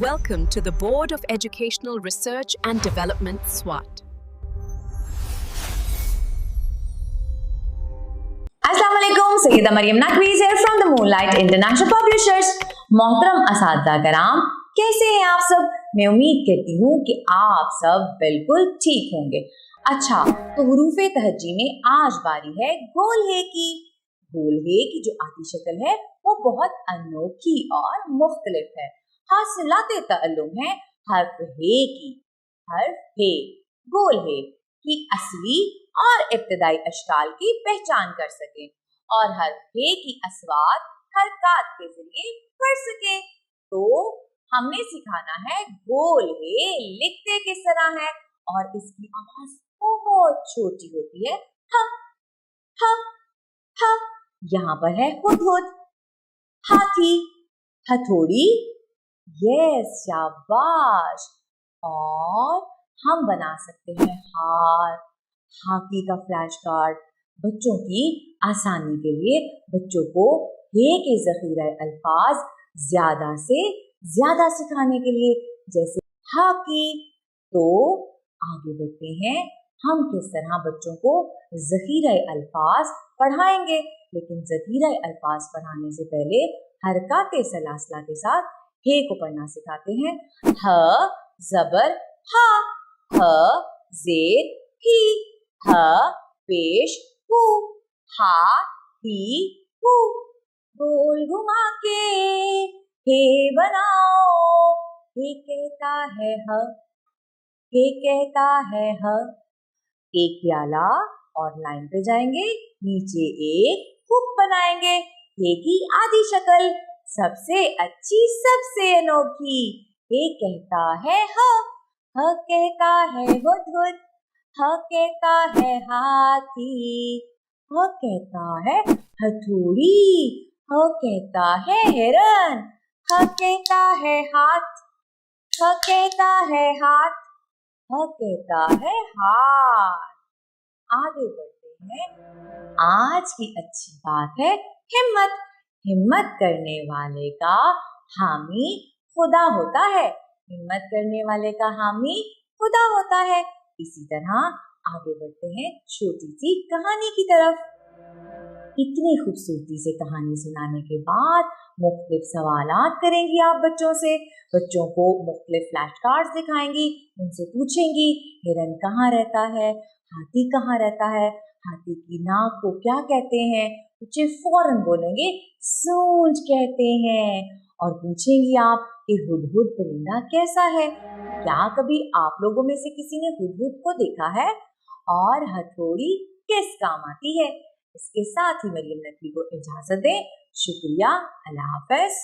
Welcome to the Board of Educational Research and Development, SWAT. अस्सलाम वालेकुम, Syeda Maryam Naqvi here from the Moonlight International Publishers। मोहतरम असातिज़ा कराम, कैसे हैं आप सब? मैं उम्मीद करती हूँ कि आप सब बिल्कुल ठीक होंगे। अच्छा, तो हुरूफ़े तहज्जी में आज बारी है गोल हे की। गोल हे की जो आती शक्ल है वो बहुत अनोखी और मुख्तलिफ है। हासिलाते तअल्लुम है हर्फ हे की। हर्फ हे, गोल हे की असली और इब्तदाई अशकाल की पहचान कर सके और हर्फ हे की अस्वात हरकत के जरिए पढ़ सके। तो हमने सिखाना है गोल हे लिखते किस तरह है और इसकी आवाज बहुत छोटी होती है। ह ह ह। यहाँ पर है हुदहुद, हाथी, हथौड़ी, यस शाबाश। और हम बना सकते हैं हार, हाथी का फ्लैश कार्ड। बच्चों की आसानी के लिए बच्चों को हे के ज़ख़ीरा अल्फाज ज्यादा से ज्यादा सिखाने के लिए, जैसे हाकी। तो आगे बढ़ते हैं, हम किस तरह बच्चों को ज़ख़ीरा अल्फाज पढ़ाएंगे। लेकिन ज़ख़ीरा अल्फाज पढ़ाने से पहले हरकत सलासला के साथ हे को पढ़ना सिखाते हैं। ह ज़बर हा, ह ज़ेर ही, ह पेश हु, हा ही हु। गोल घुमा के हे बनाओ, हे कहता है ह, हे कहता है ह। एक प्याला और लाइन पे जाएंगे, नीचे एक हुक बनाएंगे। हे की आधी शक्ल सबसे अच्छी सबसे अनोखी, हे कहता है ह कहता है हुदहुद, ह कहता है हाथी, ह कहता है हथौड़ी, ह कहता है हिरन, ह कहता है हाथ, ह कहता है हाथ, ह कहता है हाथ। आगे बढ़ते हैं, आज की अच्छी बात है हिम्मत। हिम्मत करने वाले का हामी खुदा होता है। हिम्मत करने वाले का हामी खुदा होता है। इसी तरह आगे बढ़ते हैं छोटी सी कहानी की तरफ। इतनी खूबसूरती से कहानी सुनाने के बाद मुख्तलिफ सवालात करेंगी आप बच्चों से। बच्चों को मुख्तलिफ फ्लैश कार्ड्स दिखाएंगी, उनसे पूछेंगी हिरन कहाँ रहता है, हाथी कहाँ रहता है, हाथी की नाक को क्या कहते हैं। बच्चे फौरन बोलेंगे सूंड कहते हैं। और पूछेंगी आप कि हुदहुद परिंदा कैसा है। क्या कभी आप लोगों में से किसी ने हुदहुद को देखा है? और हथौड़ी किस काम आती है? इसके साथ ही मरियम नकवी को इजाजत दें। शुक्रिया, अल्लाह हाफ़िज़।